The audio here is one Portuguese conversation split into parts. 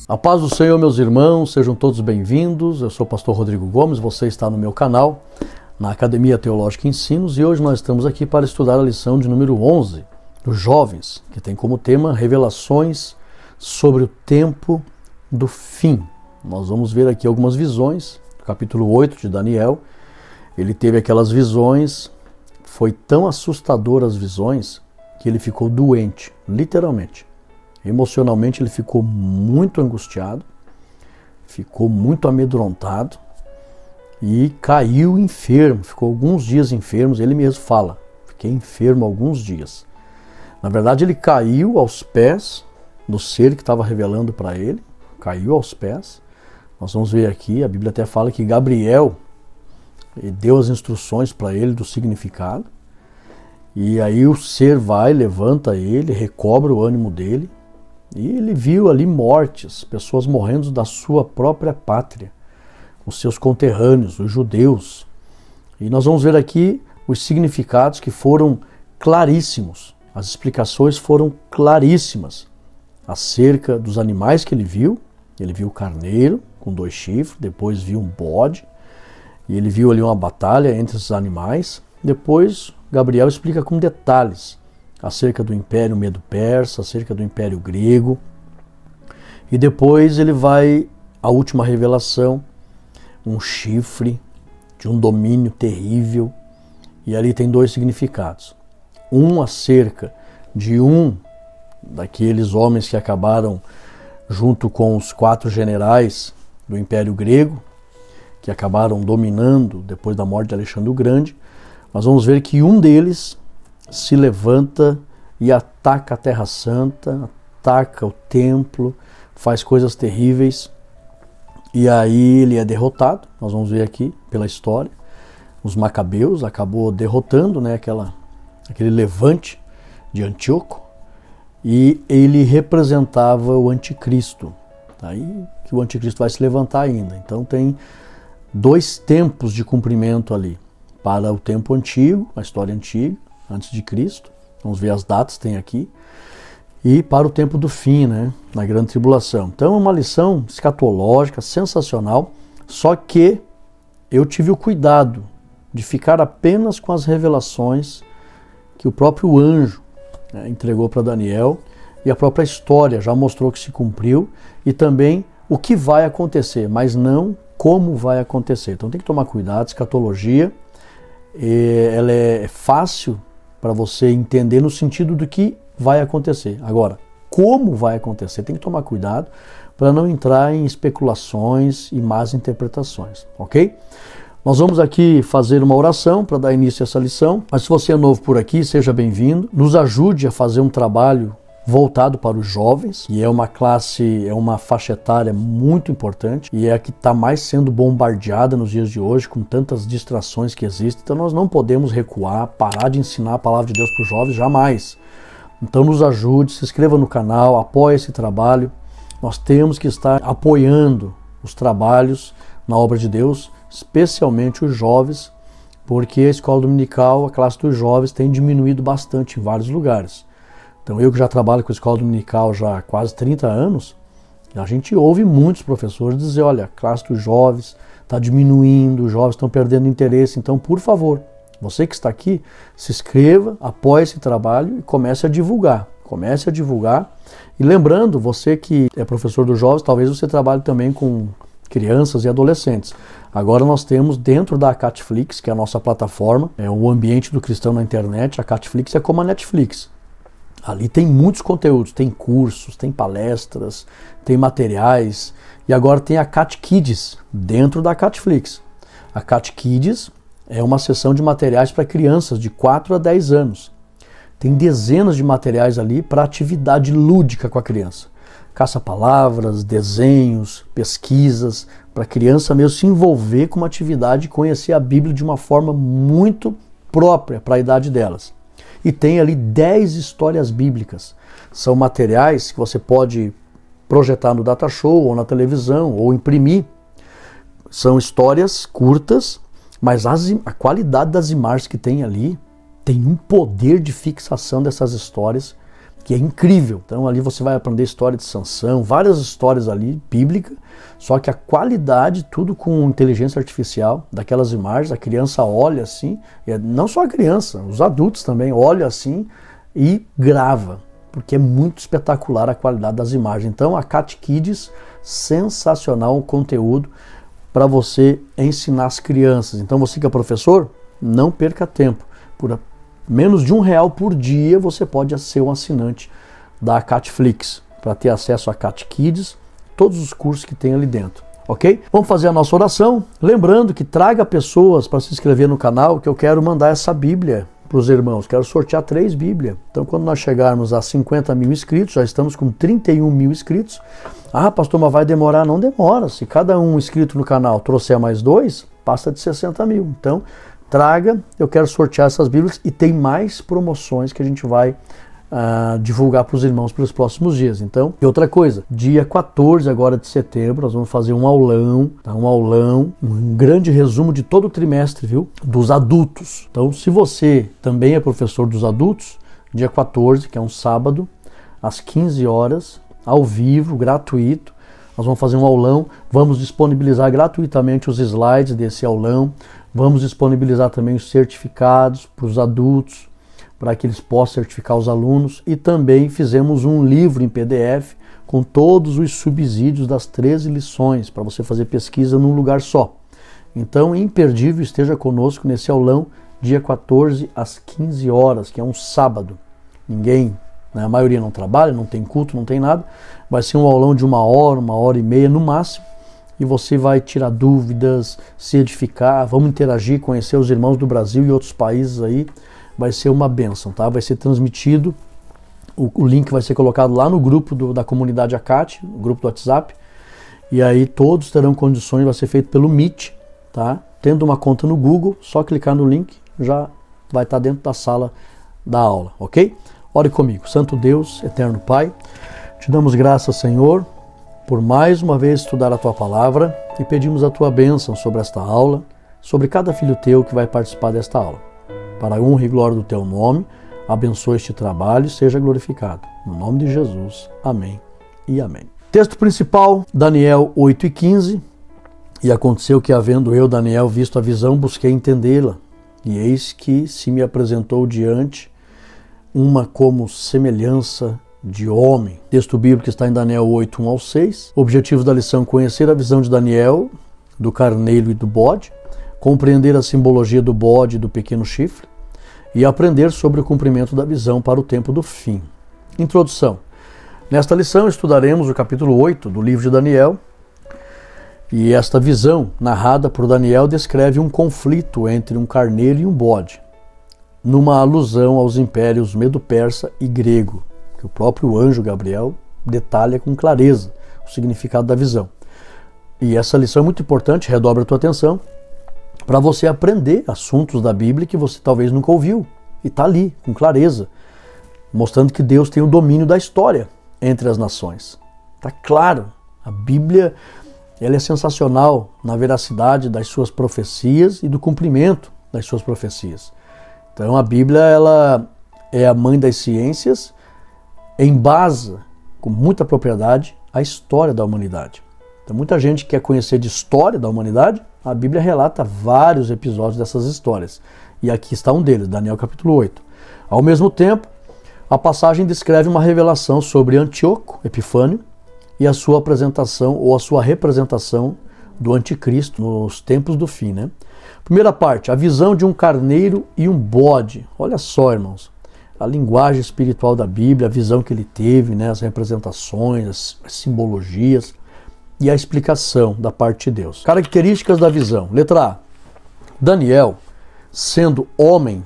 A paz do Senhor, meus irmãos, sejam todos bem-vindos. Eu sou o pastor Rodrigo Gomes, você está no meu canal, na Academia Teológica Ensinos, e hoje nós estamos aqui para estudar a lição de número 11, dos jovens, que tem como tema revelações sobre o tempo do fim. Nós vamos ver aqui algumas visões, do capítulo 8 de Daniel. Ele teve aquelas visões, foi tão assustador as visões, que ele ficou doente, literalmente. Emocionalmente ele ficou muito angustiado, ficou muito amedrontado e caiu enfermo, ficou alguns dias enfermo. Ele mesmo fala, fiquei enfermo alguns dias. Na verdade ele caiu aos pés do ser que estava revelando para ele, caiu aos pés. Nós vamos ver aqui, a Bíblia até fala que Gabriel deu as instruções para ele do significado. E aí o ser vai, levanta ele, recobra o ânimo dele. E ele viu ali mortes, pessoas morrendo da sua própria pátria, os seus conterrâneos, os judeus. E nós vamos ver aqui os significados que foram claríssimos. As explicações foram claríssimas acerca dos animais que ele viu. Ele viu o carneiro com 2 chifres, depois viu um bode, e ele viu ali uma batalha entre esses animais. Depois Gabriel explica com detalhes acerca do Império Medo-Persa, acerca do Império Grego. E depois ele vai à última revelação, um chifre de um domínio terrível. E ali tem 2 significados. Um acerca de um daqueles homens que acabaram junto com os 4 generais do Império Grego, que acabaram dominando depois da morte de Alexandre o Grande. Nós vamos ver que um deles se levanta e ataca a Terra Santa, ataca o templo, faz coisas terríveis, e aí ele é derrotado. Nós vamos ver aqui pela história, os Macabeus acabou derrotando, né, aquele levante de Antíoco, e ele representava o anticristo. Aí que o anticristo vai se levantar ainda. Então tem 2 tempos de cumprimento ali, para o tempo antigo, a história antiga, antes de Cristo, vamos ver as datas, tem aqui, e para o tempo do fim, né, na grande tribulação. Então é uma lição escatológica, sensacional, só que eu tive o cuidado de ficar apenas com as revelações que o próprio anjo, né, entregou para Daniel, e a própria história já mostrou que se cumpriu, e também o que vai acontecer, mas não como vai acontecer. Então tem que tomar cuidado, escatologia, ela é fácil para você entender no sentido do que vai acontecer. Agora, como vai acontecer, tem que tomar cuidado para não entrar em especulações e más interpretações, ok? Nós vamos aqui fazer uma oração para dar início a essa lição, mas se você é novo por aqui, seja bem-vindo. Nos ajude a fazer um trabalho voltado para os jovens, e é uma classe, é uma faixa etária muito importante, e é a que está mais sendo bombardeada nos dias de hoje, com tantas distrações que existem. Então nós não podemos recuar, parar de ensinar a palavra de Deus para os jovens, jamais. Então nos ajude, se inscreva no canal, apoie esse trabalho. Nós temos que estar apoiando os trabalhos na obra de Deus, especialmente os jovens, porque a escola dominical, a classe dos jovens, tem diminuído bastante em vários lugares. Então eu que já trabalho com a escola dominical já há quase 30 anos, a gente ouve muitos professores dizer, olha, a classe dos jovens está diminuindo, os jovens estão perdendo interesse. Então, por favor, você que está aqui, se inscreva, apoie esse trabalho e comece a divulgar. Comece a divulgar. E lembrando, você que é professor dos jovens, talvez você trabalhe também com crianças e adolescentes. Agora nós temos dentro da Catflix, que é a nossa plataforma, é o ambiente do cristão na internet. A Catflix é como a Netflix. Ali tem muitos conteúdos, tem cursos, tem palestras, tem materiais, e agora tem a Cat Kids dentro da Catflix. A Cat Kids é uma seção de materiais para crianças de 4 a 10 anos. Tem dezenas de materiais ali para atividade lúdica com a criança. Caça-palavras, desenhos, pesquisas, para a criança mesmo se envolver com uma atividade e conhecer a Bíblia de uma forma muito própria para a idade delas. E tem ali 10 histórias bíblicas. São materiais que você pode projetar no data show ou na televisão ou imprimir. São histórias curtas, mas a qualidade das imagens que tem ali tem um poder de fixação dessas histórias que é incrível. Então ali você vai aprender história de Sansão, várias histórias ali, bíblica, só que a qualidade, tudo com inteligência artificial, daquelas imagens, a criança olha assim, não só a criança, os adultos também olham assim e grava, porque é muito espetacular a qualidade das imagens. Então a Cat Kids, sensacional o conteúdo para você ensinar as crianças. Então você que é professor, não perca tempo. Por menos de R$1 por dia você pode ser um assinante da Catflix para ter acesso a Cat Kids, todos os cursos que tem ali dentro, ok? Vamos fazer a nossa oração, lembrando que traga pessoas para se inscrever no canal, que eu quero mandar essa Bíblia para os irmãos, quero sortear 3 Bíblias. Então quando nós chegarmos a 50 mil inscritos, já estamos com 31 mil inscritos. Ah, pastor, mas vai demorar? Não demora, se cada um inscrito no canal trouxer mais 2, passa de 60 mil. Então traga, eu quero sortear essas Bíblias e tem mais promoções que a gente vai divulgar para os irmãos pelos próximos dias. Então, e outra coisa, dia 14 agora de setembro, nós vamos fazer um aulão, tá? Um grande resumo de todo o trimestre, viu? Dos adultos. Então, se você também é professor dos adultos, dia 14, que é um sábado, às 15 horas, ao vivo, gratuito, nós vamos fazer um aulão, vamos disponibilizar gratuitamente os slides desse aulão, vamos disponibilizar também os certificados para os adultos, para que eles possam certificar os alunos, e também fizemos um livro em PDF com todos os subsídios das 13 lições, para você fazer pesquisa num lugar só. Então, imperdível, esteja conosco nesse aulão, dia 14 às 15 horas, que é um sábado. Ninguém, né, a maioria não trabalha, não tem culto, não tem nada. Vai ser um aulão de 1h, 1h30 no máximo, e você vai tirar dúvidas, se edificar, vamos interagir, conhecer os irmãos do Brasil e outros países aí. Vai ser uma bênção, tá? Vai ser transmitido, o link vai ser colocado lá no grupo da comunidade ACAT, no grupo do WhatsApp, e aí todos terão condições, vai ser feito pelo Meet, tá? Tendo uma conta no Google, só clicar no link, já vai estar dentro da sala da aula, ok? Ore comigo. Santo Deus, eterno Pai, te damos graças, Senhor, por mais uma vez estudar a Tua Palavra, e pedimos a Tua bênção sobre esta aula, sobre cada filho Teu que vai participar desta aula. Para a honra e glória do Teu nome, abençoa este trabalho e seja glorificado. No nome de Jesus. Amém e amém. Texto principal, Daniel 8:15. E aconteceu que, havendo eu, Daniel, visto a visão, busquei entendê-la. E eis que se me apresentou diante uma como semelhança de homem. Texto bíblico está em Daniel 8, 1-6. Objetivo da lição: conhecer a visão de Daniel, do carneiro e do bode, compreender a simbologia do bode e do pequeno chifre e aprender sobre o cumprimento da visão para o tempo do fim. Introdução. Nesta lição estudaremos o capítulo 8 do livro de Daniel, e esta visão narrada por Daniel descreve um conflito entre um carneiro e um bode, numa alusão aos impérios medo-persa e grego, que o próprio anjo Gabriel detalha com clareza o significado da visão. E essa lição é muito importante, redobra a tua atenção, para você aprender assuntos da Bíblia que você talvez nunca ouviu. E está ali, com clareza, mostrando que Deus tem o domínio da história entre as nações. Está claro, a Bíblia ela é sensacional na veracidade das suas profecias e do cumprimento das suas profecias. Então a Bíblia ela é a mãe das ciências, embasa com muita propriedade a história da humanidade. Então muita gente quer conhecer de história da humanidade, a Bíblia relata vários episódios dessas histórias. E aqui está um deles, Daniel capítulo 8. Ao mesmo tempo, a passagem descreve uma revelação sobre Antíoco Epifânio e a sua apresentação ou a sua representação do anticristo nos tempos do fim, né? Primeira parte, a visão de um carneiro e um bode. Olha só, irmãos, a linguagem espiritual da Bíblia, a visão que ele teve, né? As representações, as simbologias e a explicação da parte de Deus. Características da visão. Letra A. Daniel, sendo homem,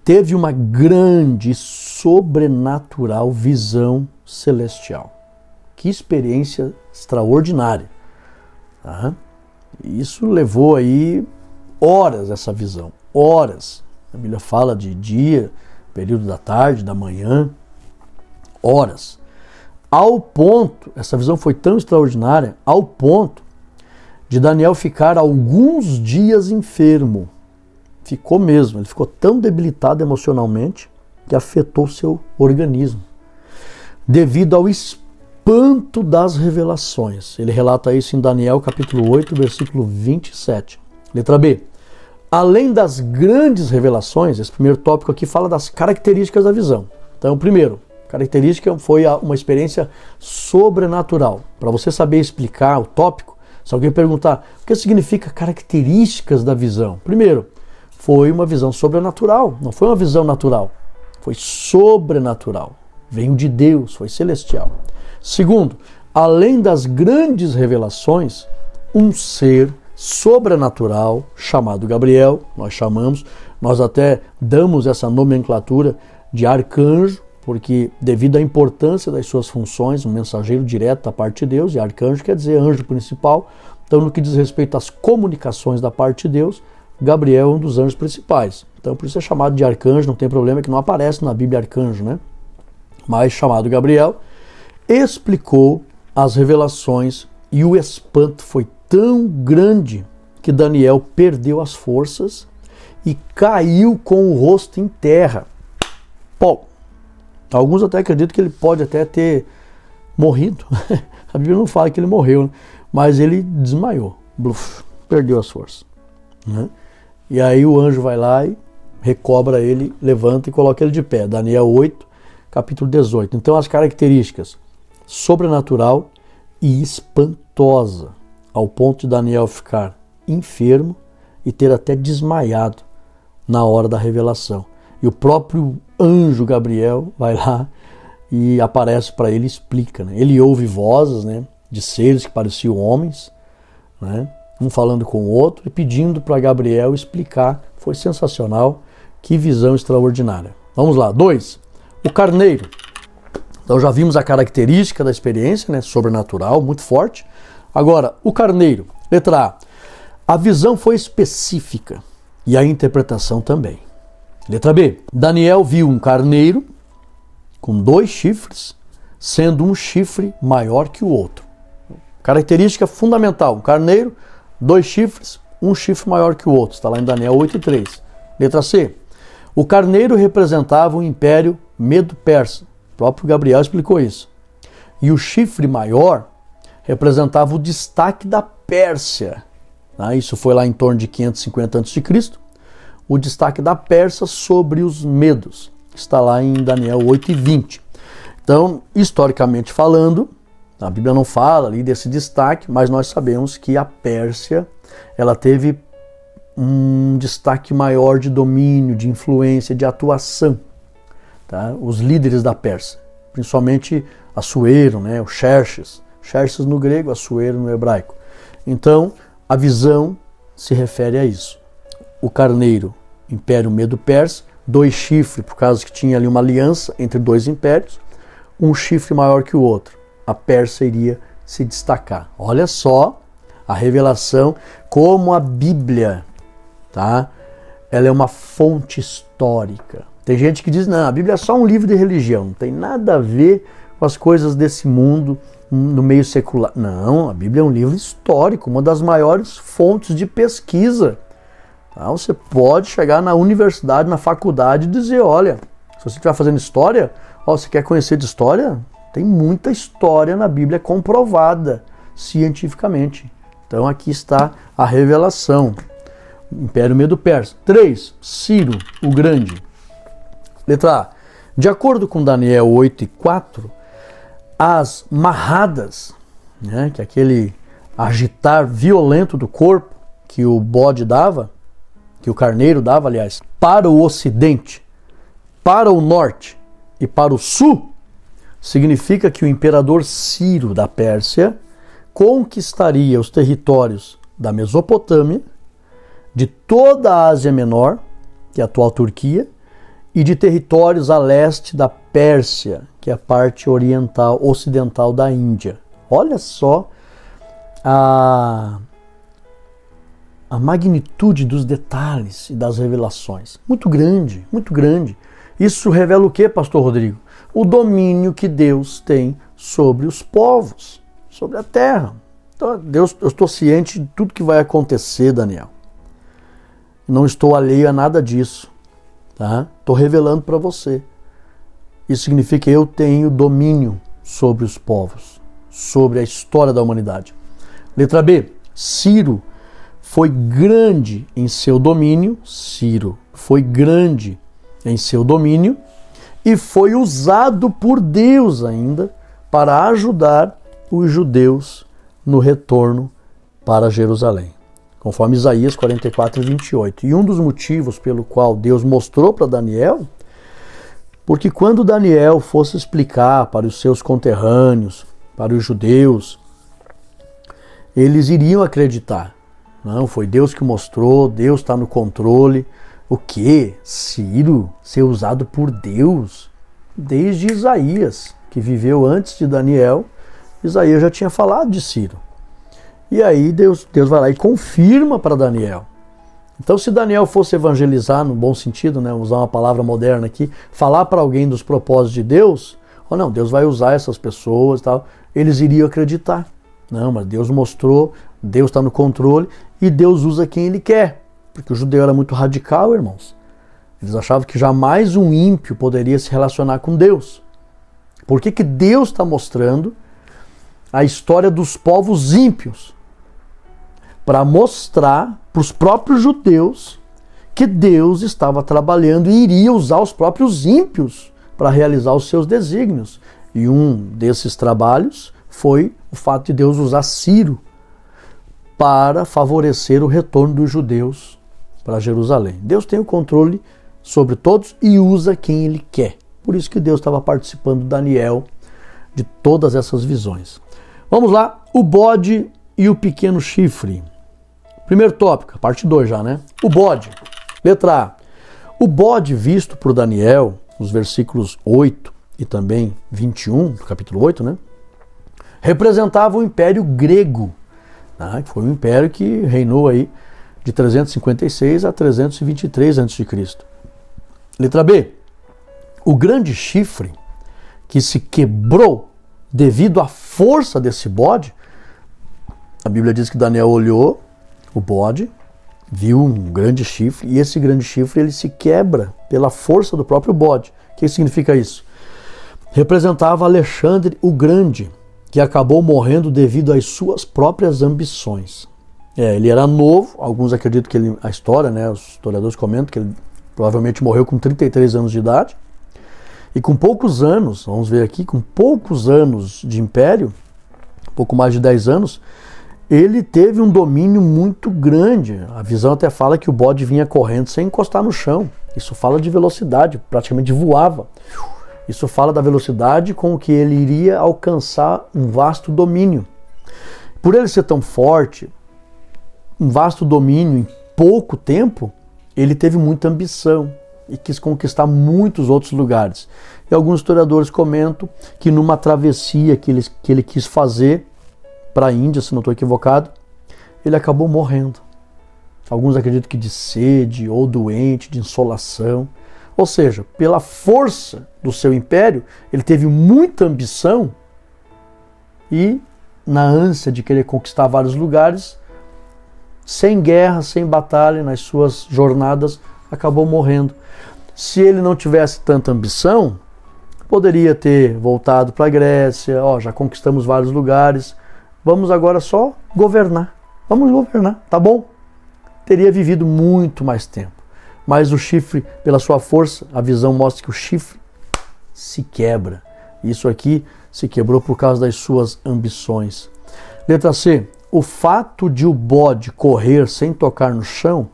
teve uma grande e sobrenatural visão celestial. Que experiência extraordinária. Tá? Isso levou aí horas, essa visão. Horas. A Bíblia fala de dia, período da tarde, da manhã. Horas. Ao ponto, essa visão foi tão extraordinária, ao ponto de Daniel ficar alguns dias enfermo. Ficou mesmo, ele ficou tão debilitado emocionalmente que afetou seu organismo. devido ao espanto das revelações. Ele relata isso em Daniel capítulo 8, versículo 27. Letra B. Além das grandes revelações, esse primeiro tópico aqui fala das características da visão. Então, primeiro, característica foi uma experiência sobrenatural. Para você saber explicar o tópico, se alguém perguntar o que significa características da visão, primeiro, foi uma visão sobrenatural, não foi uma visão natural, foi sobrenatural, veio de Deus, foi celestial. Segundo, além das grandes revelações, um ser sobrenatural chamado Gabriel, nós até damos essa nomenclatura de arcanjo, porque devido à importância das suas funções, um mensageiro direto da parte de Deus, e arcanjo quer dizer anjo principal, então no que diz respeito às comunicações da parte de Deus, Gabriel é um dos anjos principais. Então por isso é chamado de arcanjo, não tem problema, que não aparece na Bíblia arcanjo, né? Mas chamado Gabriel, explicou as revelações e o espanto foi tão grande que Daniel perdeu as forças e caiu com o rosto em terra. Pô, alguns até acreditam que ele pode até ter morrido. A Bíblia não fala que ele morreu, né? Mas ele desmaiou, perdeu as forças, né? E aí o anjo vai lá e recobra ele, levanta e coloca ele de pé. Daniel 8, capítulo 18. Então as características: sobrenatural e espantosa, ao ponto de Daniel ficar enfermo e ter até desmaiado na hora da revelação. E o próprio anjo Gabriel vai lá e aparece para ele e explica, né? Ele ouve vozes, né, de seres que pareciam homens, né, um falando com o outro e pedindo para Gabriel explicar. Foi sensacional, que visão extraordinária. Vamos lá, 2. O carneiro. Então já vimos a característica da experiência, né, sobrenatural, muito forte. Agora, o carneiro. Letra A. A visão foi específica e a interpretação também. Letra B. Daniel viu um carneiro com 2 chifres, sendo um chifre maior que o outro. Característica fundamental: um carneiro, 2 chifres, um chifre maior que o outro. Está lá em Daniel 8:3. Letra C. O carneiro representava o império Medo-Persa. O próprio Gabriel explicou isso. E o chifre maior representava o destaque da Pérsia. Isso foi lá em torno de 550 a.C., o destaque da Pérsia sobre os medos. Está lá em Daniel 8:20. Então, historicamente falando, a Bíblia não fala ali desse destaque, mas nós sabemos que a Pérsia, ela teve um destaque maior de domínio, de influência, de atuação. Tá? Os líderes da Pérsia, principalmente Assuero, né? O Xerxes. Xerxes no grego, Assuero no hebraico. Então, a visão se refere a isso. O carneiro, Império Medo-Persa, 2 chifres, por causa que tinha ali uma aliança entre 2 impérios, um chifre maior que o outro. A Pérsia iria se destacar. Olha só a revelação, como a Bíblia, tá? Ela é uma fonte histórica. Tem gente que diz, não, a Bíblia é só um livro de religião, não tem nada a ver com as coisas desse mundo no meio secular. Não, a Bíblia é um livro histórico, uma das maiores fontes de pesquisa. Tá? Você pode chegar na universidade, na faculdade e dizer, olha, se você estiver fazendo história, você quer conhecer de história? Tem muita história na Bíblia comprovada cientificamente. Então aqui está a revelação. Império Medo-Persa. 3. Ciro, o Grande. Letra A. De acordo com Daniel 8:4, as marradas, né, que é aquele agitar violento do corpo que o bode dava, que o carneiro dava, aliás, para o ocidente, para o norte e para o sul, significa que o imperador Ciro da Pérsia conquistaria os territórios da Mesopotâmia, de toda a Ásia Menor, que é a atual Turquia, e de territórios a leste da Pérsia, que é a parte oriental, ocidental da Índia. Olha só a magnitude dos detalhes e das revelações. Muito grande, muito grande. Isso revela o que, pastor Rodrigo? O domínio que Deus tem sobre os povos, sobre a terra. Então, Deus, eu estou ciente de tudo que vai acontecer, Daniel. Não estou alheio a nada disso. Tá? Estou revelando para você. Isso significa eu tenho domínio sobre os povos, sobre a história da humanidade. Letra B, Ciro foi grande em seu domínio, Ciro foi grande em seu domínio e foi usado por Deus ainda para ajudar os judeus no retorno para Jerusalém, conforme Isaías 44, 28. E um dos motivos pelo qual Deus mostrou para Daniel, porque quando Daniel fosse explicar para os seus conterrâneos, para os judeus, eles iriam acreditar. Não, foi Deus que mostrou, Deus está no controle. O quê? Ciro ser usado por Deus? Desde Isaías, que viveu antes de Daniel, Isaías já tinha falado de Ciro. E aí Deus vai lá e confirma para Daniel. Então, se Daniel fosse evangelizar, no bom sentido, né, usar uma palavra moderna aqui, falar para alguém dos propósitos de Deus, ou não, Deus vai usar essas pessoas e tal, eles iriam acreditar. Não, mas Deus mostrou, Deus está no controle e Deus usa quem Ele quer. Porque o judeu era muito radical, irmãos. Eles achavam que jamais um ímpio poderia se relacionar com Deus. Por que Deus está mostrando a história dos povos ímpios? Para mostrar para os próprios judeus que Deus estava trabalhando e iria usar os próprios ímpios para realizar os seus desígnios. E um desses trabalhos foi o fato de Deus usar Ciro para favorecer o retorno dos judeus para Jerusalém. Deus tem o controle sobre todos e usa quem Ele quer. Por isso que Deus estava participando de Daniel, de todas essas visões. Vamos lá, o bode e o pequeno chifre. Primeiro tópico, parte 2 já, né? O bode. Letra A. O bode visto por Daniel, nos versículos 8 e também 21, do capítulo 8, né? Representava o Império Grego, né? Que foi um império que reinou aí de 356 a 323 a.C. Letra B. O grande chifre que se quebrou devido à força desse bode, a Bíblia diz que Daniel olhou o bode, viu um grande chifre, e esse grande chifre ele se quebra pela força do próprio bode. O que significa isso? Representava Alexandre o Grande, que acabou morrendo devido às suas próprias ambições. Ele era novo, alguns acreditam que a história, né, os historiadores comentam que ele provavelmente morreu com 33 anos de idade, e com poucos anos, vamos ver aqui, com poucos anos de império, pouco mais de 10 anos, ele teve um domínio muito grande. A visão até fala que o bode vinha correndo sem encostar no chão. Isso fala de velocidade, praticamente voava. Isso fala da velocidade com que ele iria alcançar um vasto domínio. Por ele ser tão forte, um vasto domínio em pouco tempo, ele teve muita ambição e quis conquistar muitos outros lugares. E alguns historiadores comentam que numa travessia que ele quis fazer para a Índia, se não estou equivocado, ele acabou morrendo. Alguns acreditam que de sede ou doente, de insolação. Ou seja, pela força do seu império, ele teve muita ambição e, na ânsia de querer conquistar vários lugares, sem guerra, sem batalha, nas suas jornadas, acabou morrendo. Se ele não tivesse tanta ambição, poderia ter voltado para a Grécia, já conquistamos vários lugares, vamos agora só governar. Vamos governar, tá bom? Teria vivido muito mais tempo. Mas o chifre, pela sua força, a visão mostra que o chifre se quebra. Isso aqui se quebrou por causa das suas ambições. Letra C. O fato de o bode correr sem tocar no chão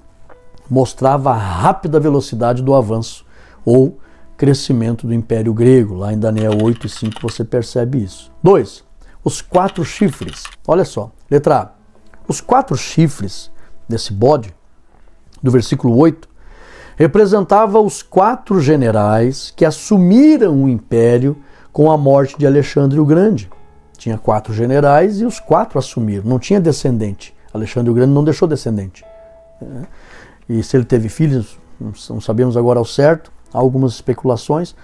mostrava a rápida velocidade do avanço ou crescimento do Império Grego. Lá em Daniel 8 e 5 você percebe isso. 2. Os 4 chifres. Olha só. Letra A. Os 4 chifres desse bode, do versículo 8, representava os 4 generais que assumiram o império com a morte de Alexandre o Grande. Tinha 4 generais e os 4 assumiram. Não tinha descendente. Alexandre o Grande não deixou descendente. E se ele teve filhos, não sabemos agora ao certo, há algumas especulações,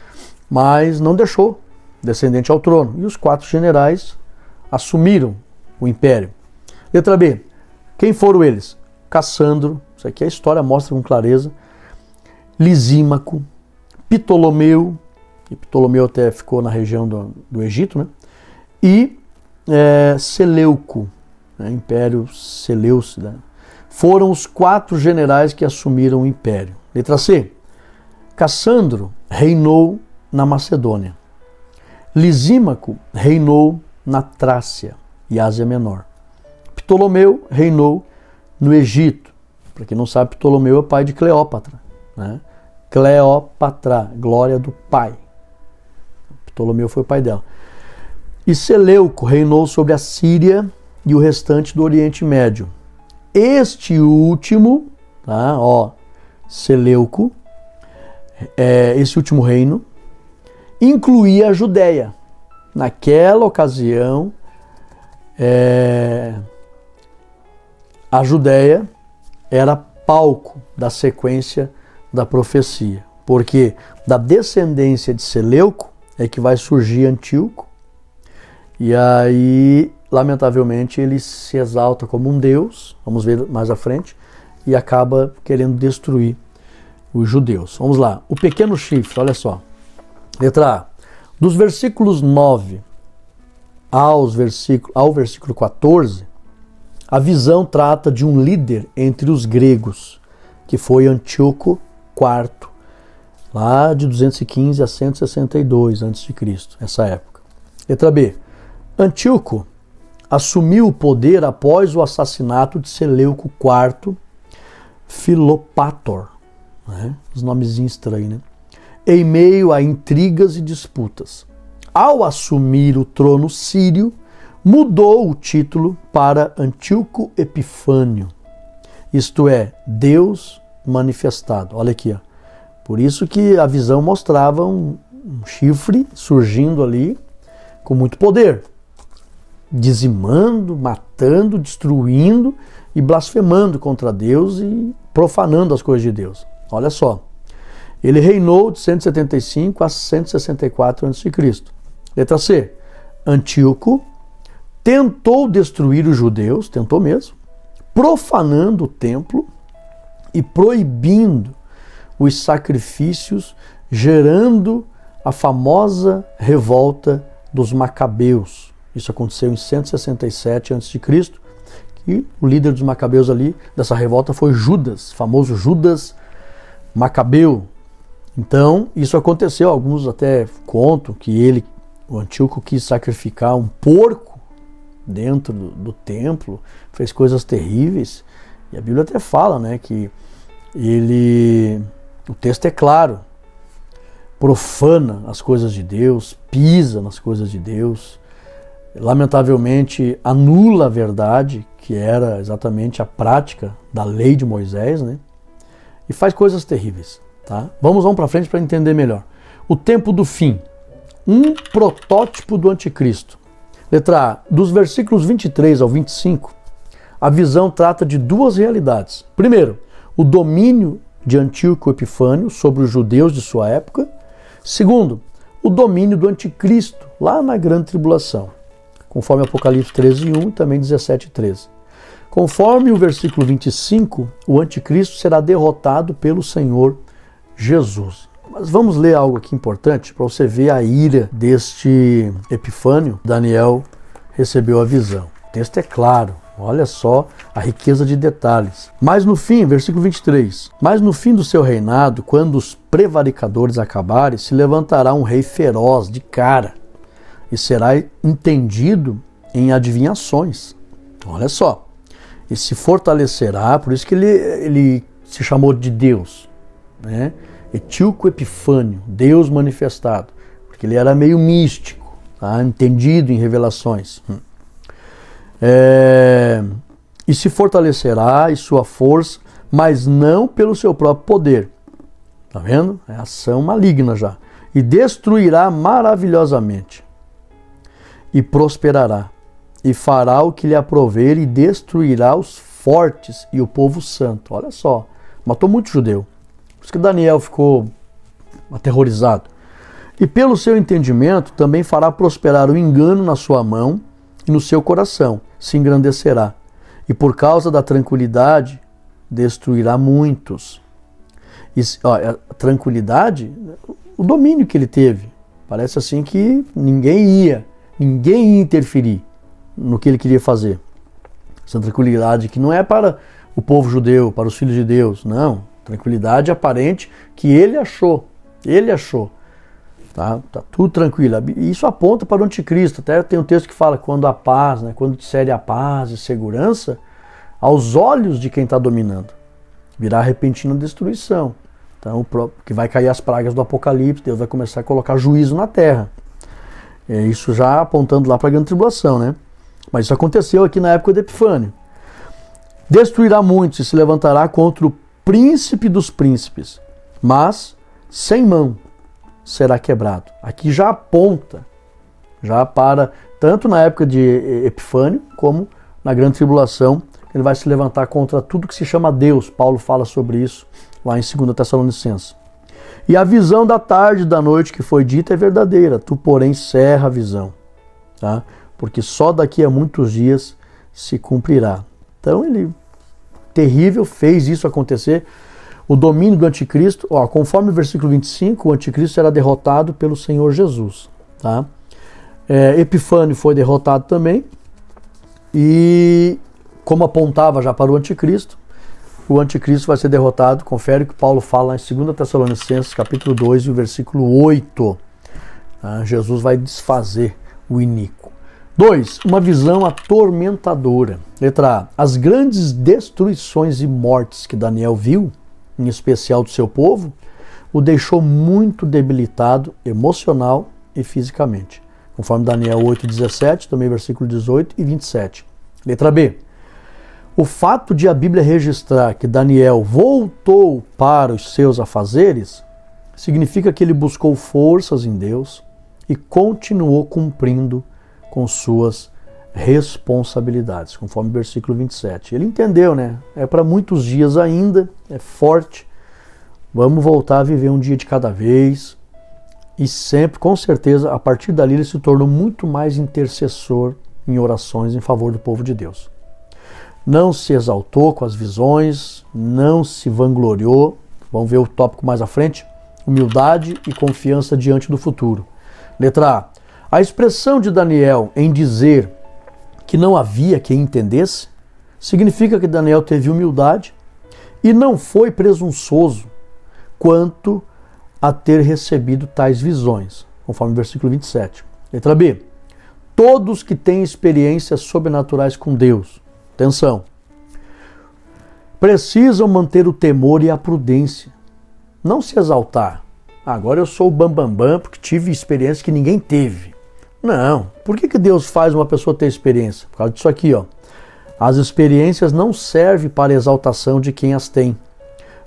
mas não deixou descendente ao trono. E os 4 generais assumiram o império. Letra B. Quem foram eles? Cassandro, isso aqui a história mostra com clareza, Lisímaco, Ptolomeu, e Ptolomeu até ficou na região do Egito, né? E Seleuco, né? Império Seleucida, foram os 4 generais que assumiram o império. Letra C. Cassandro reinou na Macedônia. Lisímaco reinou na Trácia e Ásia Menor. Ptolomeu reinou no Egito. Para quem não sabe, Ptolomeu é pai de Cleópatra, né? Cleópatra, glória do pai. Ptolomeu foi o pai dela. E Seleuco reinou sobre a Síria e o restante do Oriente Médio. Este último, tá? Seleuco, esse último reino, incluía a Judéia. Naquela ocasião, a Judéia era palco da sequência da profecia, porque da descendência de Seleuco é que vai surgir Antíoco, e aí, lamentavelmente, ele se exalta como um deus, vamos ver mais à frente, e acaba querendo destruir os judeus. Vamos lá, o pequeno chifre, olha só. Letra A. Dos versículos 9 ao versículo 14, a visão trata de um líder entre os gregos, que foi Antíoco IV, lá de 215 a 162 a.C., essa época. Letra B. Antíoco assumiu o poder após o assassinato de Seleuco IV Filopator, né? Os nomezinhos estranhos, né? Em meio a intrigas e disputas. Ao assumir o trono sírio, mudou o título para Antíoco Epifânio, isto é, Deus manifestado. Olha aqui, ó. Por isso que a visão mostrava um chifre surgindo ali com muito poder, dizimando, matando, destruindo e blasfemando contra Deus e profanando as coisas de Deus. Olha só, ele reinou de 175 a 164 a.C. Letra C. Antíoco tentou destruir os judeus, tentou mesmo, profanando o templo e proibindo os sacrifícios, gerando a famosa revolta dos Macabeus. Isso aconteceu em 167 a.C., e o líder dos Macabeus ali, dessa revolta, foi Judas, famoso Judas Macabeu. Então, isso aconteceu, alguns até contam que o Antíoco, quis sacrificar um porco dentro do templo, fez coisas terríveis, e a Bíblia até fala, né, que o texto é claro, profana as coisas de Deus, pisa nas coisas de Deus, lamentavelmente anula a verdade, que era exatamente a prática da lei de Moisés, né? E faz coisas terríveis, tá? Vamos para frente para entender melhor. O tempo do fim, um protótipo do anticristo. Letra A, dos versículos 23 ao 25, a visão trata de 2 realidades. Primeiro, o domínio de Antíoco Epifânio sobre os judeus de sua época. Segundo, o domínio do anticristo, lá na grande tribulação, conforme Apocalipse 13:1 e também 17:13. Conforme o versículo 25, o anticristo será derrotado pelo Senhor Jesus. Mas vamos ler algo aqui importante para você ver a ira deste Epifânio. Daniel recebeu a visão. O texto é claro, olha só a riqueza de detalhes. Mas no fim, versículo 23, mas no fim do seu reinado, quando os prevaricadores acabarem, se levantará um rei feroz de cara e será entendido em adivinhações. Olha só. E se fortalecerá, por isso que ele se chamou de Deus, né? Antíoco Epifânio, Deus manifestado, porque ele era meio místico, tá? Entendido em revelações. E se fortalecerá e sua força, mas não pelo seu próprio poder. Tá vendo? É ação maligna já. E destruirá maravilhosamente. E prosperará. E fará o que lhe aprouver e destruirá os fortes e o povo santo. Olha só, matou muito judeu. Por isso que Daniel ficou aterrorizado. E pelo seu entendimento também fará prosperar o engano na sua mão e no seu coração, se engrandecerá. E por causa da tranquilidade, destruirá muitos. E, a tranquilidade, o domínio que ele teve, Parece assim que ninguém ia interferir no que ele queria fazer. Essa tranquilidade que não é para o povo judeu, para os filhos de Deus, não. Tranquilidade aparente que ele achou. Tá tudo tranquilo. Isso aponta para o anticristo. Até tem um texto que fala quando a paz, né, quando disserem a paz e segurança, aos olhos de quem está dominando, virá repentina destruição. Então, que vai cair as pragas do Apocalipse, Deus vai começar a colocar juízo na terra. Isso já apontando lá para a grande tribulação, né? Mas isso aconteceu aqui na época de Epifânio. Destruirá muitos e se levantará contra o príncipe dos príncipes, mas sem mão será quebrado. Aqui já aponta, já para, tanto na época de Epifânio, como na grande tribulação, ele vai se levantar contra tudo que se chama Deus. Paulo fala sobre isso lá em 2 Tessalonicenses. E a visão da tarde e da noite que foi dita é verdadeira, tu, porém, cerra a visão, tá? Porque só daqui a muitos dias se cumprirá. Então ele, terrível, fez isso acontecer. O domínio do anticristo, conforme o versículo 25, o anticristo será derrotado pelo Senhor Jesus. Tá? Epifânio foi derrotado também. E como apontava já para o anticristo vai ser derrotado. Confere o que Paulo fala em 2 Tessalonicenses, capítulo 2, e o versículo 8. Tá? Jesus vai desfazer o iníquo. 2. Uma visão atormentadora. Letra A. As grandes destruições e mortes que Daniel viu, em especial do seu povo, o deixou muito debilitado emocional e fisicamente. Conforme Daniel 8,17, também versículo 18 e 27. Letra B. O fato de a Bíblia registrar que Daniel voltou para os seus afazeres significa que ele buscou forças em Deus e continuou cumprindo com suas responsabilidades, conforme o versículo 27. Ele entendeu, né? É para muitos dias ainda, é forte. Vamos voltar a viver um dia de cada vez. E sempre, com certeza, a partir dali ele se tornou muito mais intercessor em orações em favor do povo de Deus. Não se exaltou com as visões, não se vangloriou. Vamos ver o tópico mais à frente. Humildade e confiança diante do futuro. Letra A. A expressão de Daniel em dizer que não havia quem entendesse significa que Daniel teve humildade e não foi presunçoso quanto a ter recebido tais visões, conforme o versículo 27. Letra B. Todos que têm experiências sobrenaturais com Deus, atenção, precisam manter o temor e a prudência, não se exaltar. Agora eu sou o bambambam porque tive experiência que ninguém teve. Não. Por que Deus faz uma pessoa ter experiência? Por causa disso aqui, ó. As experiências não servem para a exaltação de quem as tem,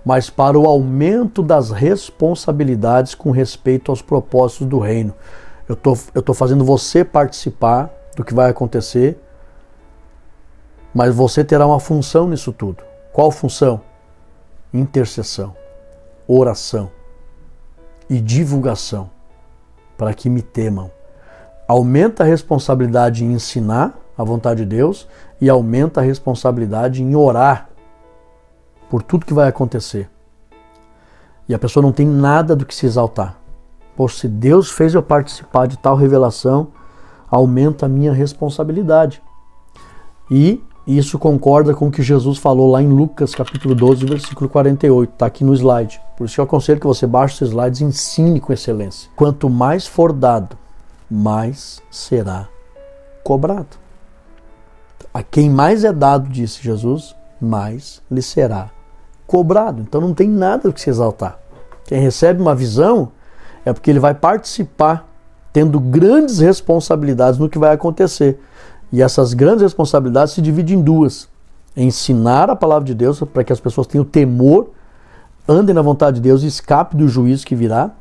mas para o aumento das responsabilidades com respeito aos propósitos do reino. Eu tô fazendo você participar do que vai acontecer, mas você terá uma função nisso tudo. Qual função? Intercessão, oração e divulgação, para que me temam. Aumenta a responsabilidade em ensinar a vontade de Deus e aumenta a responsabilidade em orar por tudo que vai acontecer. E a pessoa não tem nada do que se exaltar. Pois se Deus fez eu participar de tal revelação, aumenta a minha responsabilidade. E isso concorda com o que Jesus falou lá em Lucas capítulo 12, versículo 48. Está aqui no slide. Por isso eu aconselho que você baixe os slides e ensine com excelência. Quanto mais for dado, mais será cobrado. A quem mais é dado, disse Jesus, mais lhe será cobrado. Então não tem nada do que se exaltar. Quem recebe uma visão é porque ele vai participar, tendo grandes responsabilidades no que vai acontecer. E essas grandes responsabilidades se dividem em duas. Ensinar a palavra de Deus para que as pessoas tenham temor, andem na vontade de Deus e escapem do juízo que virá.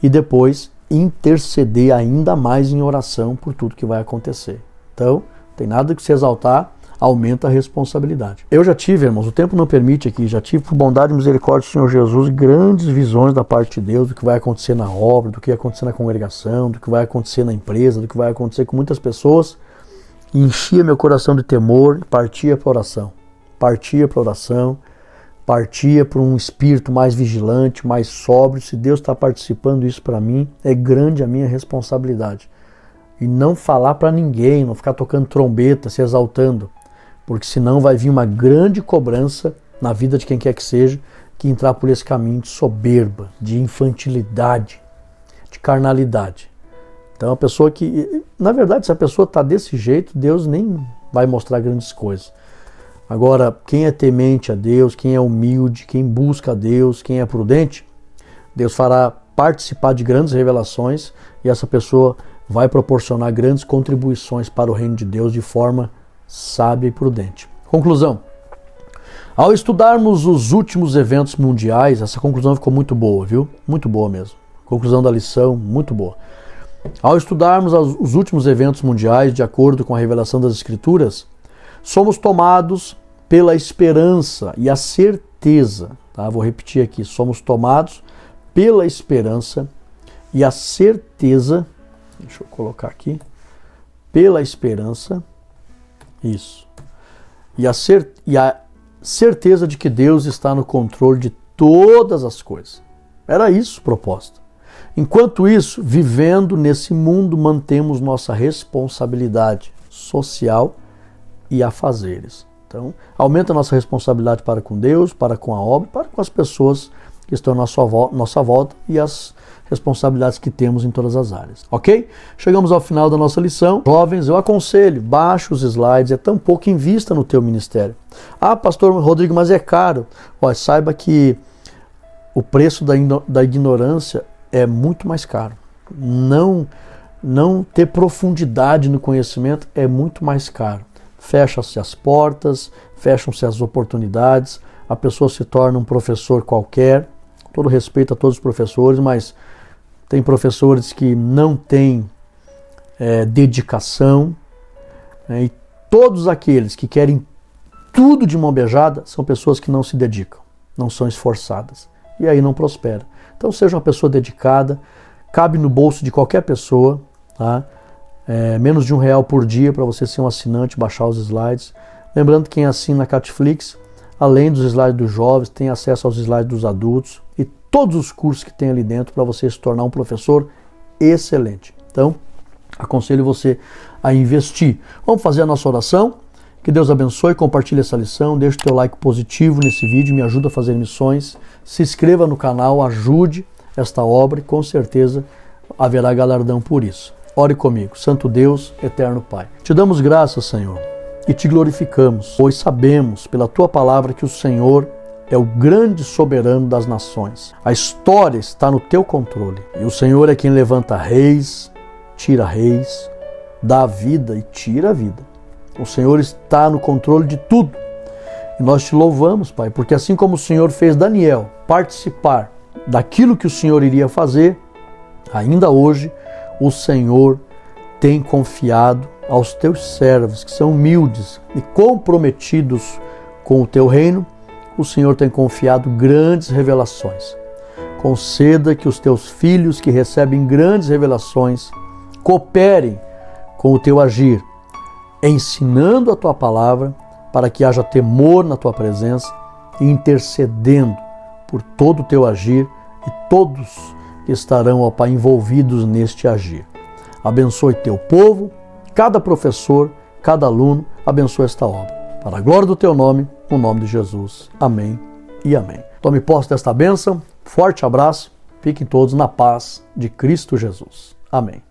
E depois interceder ainda mais em oração por tudo que vai acontecer. Então, não tem nada que se exaltar, aumenta a responsabilidade. Eu já tive, irmãos, o tempo não permite aqui, já tive, por bondade e misericórdia do Senhor Jesus, grandes visões da parte de Deus, do que vai acontecer na obra, do que vai acontecer na congregação, do que vai acontecer na empresa, do que vai acontecer com muitas pessoas. E enchia meu coração de temor e partia para oração. Partia para oração partia para um espírito mais vigilante, mais sóbrio. Se Deus está participando isso para mim, é grande a minha responsabilidade. E não falar para ninguém, não ficar tocando trombeta, se exaltando, porque senão vai vir uma grande cobrança na vida de quem quer que seja, que entrar por esse caminho de soberba, de infantilidade, de carnalidade. Então a pessoa que, na verdade, se a pessoa está desse jeito, Deus nem vai mostrar grandes coisas. Agora, quem é temente a Deus, quem é humilde, quem busca a Deus, quem é prudente, Deus fará participar de grandes revelações e essa pessoa vai proporcionar grandes contribuições para o reino de Deus de forma sábia e prudente. Conclusão. Ao estudarmos os últimos eventos mundiais, essa conclusão ficou muito boa, viu? Muito boa mesmo. Conclusão da lição, muito boa. Ao estudarmos os últimos eventos mundiais, de acordo com a revelação das Escrituras, somos tomados pela esperança e a certeza, tá? Vou repetir aqui, somos tomados pela esperança e a certeza, deixa eu colocar aqui, pela esperança, isso, e a certeza de que Deus está no controle de todas as coisas. Era isso o propósito. Enquanto isso, vivendo nesse mundo, mantemos nossa responsabilidade social e afazeres. Então, aumenta a nossa responsabilidade para com Deus, para com a obra, para com as pessoas que estão à nossa volta e as responsabilidades que temos em todas as áreas. Ok? Chegamos ao final da nossa lição. Jovens, eu aconselho, baixe os slides, é tão pouco invista no teu ministério. Ah, pastor Rodrigo, mas é caro. Olha, saiba que o preço da ignorância é muito mais caro. Não ter profundidade no conhecimento é muito mais caro. Fecham-se as portas, fecham-se as oportunidades, a pessoa se torna um professor qualquer. Todo respeito a todos os professores, mas tem professores que não têm dedicação, né? E todos aqueles que querem tudo de mão beijada são pessoas que não se dedicam, não são esforçadas, e aí não prospera. Então seja uma pessoa dedicada, cabe no bolso de qualquer pessoa, tá? Menos de R$1 por dia para você ser um assinante, baixar os slides. Lembrando que quem assina a Catflix, além dos slides dos jovens, tem acesso aos slides dos adultos e todos os cursos que tem ali dentro para você se tornar um professor excelente. Então, aconselho você a investir. Vamos fazer a nossa oração. Que Deus abençoe, compartilhe essa lição, deixe o teu like positivo nesse vídeo, me ajuda a fazer missões, se inscreva no canal, ajude esta obra e com certeza haverá galardão por isso. Ore comigo. Santo Deus, eterno Pai, te damos graças, Senhor, e te glorificamos, pois sabemos pela tua palavra que o Senhor é o grande soberano das nações. A história está no teu controle e o Senhor é quem levanta reis, tira reis, dá a vida e tira a vida. O Senhor está no controle de tudo. E nós te louvamos, Pai, porque assim como o Senhor fez Daniel participar daquilo que o Senhor iria fazer, ainda hoje o Senhor tem confiado aos teus servos, que são humildes e comprometidos com o teu reino, o Senhor tem confiado grandes revelações. Conceda que os teus filhos que recebem grandes revelações cooperem com o teu agir, ensinando a tua palavra para que haja temor na tua presença e intercedendo por todo o teu agir e todos estarão, ó Pai, envolvidos neste agir. Abençoe teu povo, cada professor, cada aluno, abençoe esta obra. Para a glória do teu nome, no nome de Jesus. Amém e amém. Tome posse desta bênção, forte abraço, fiquem todos na paz de Cristo Jesus. Amém.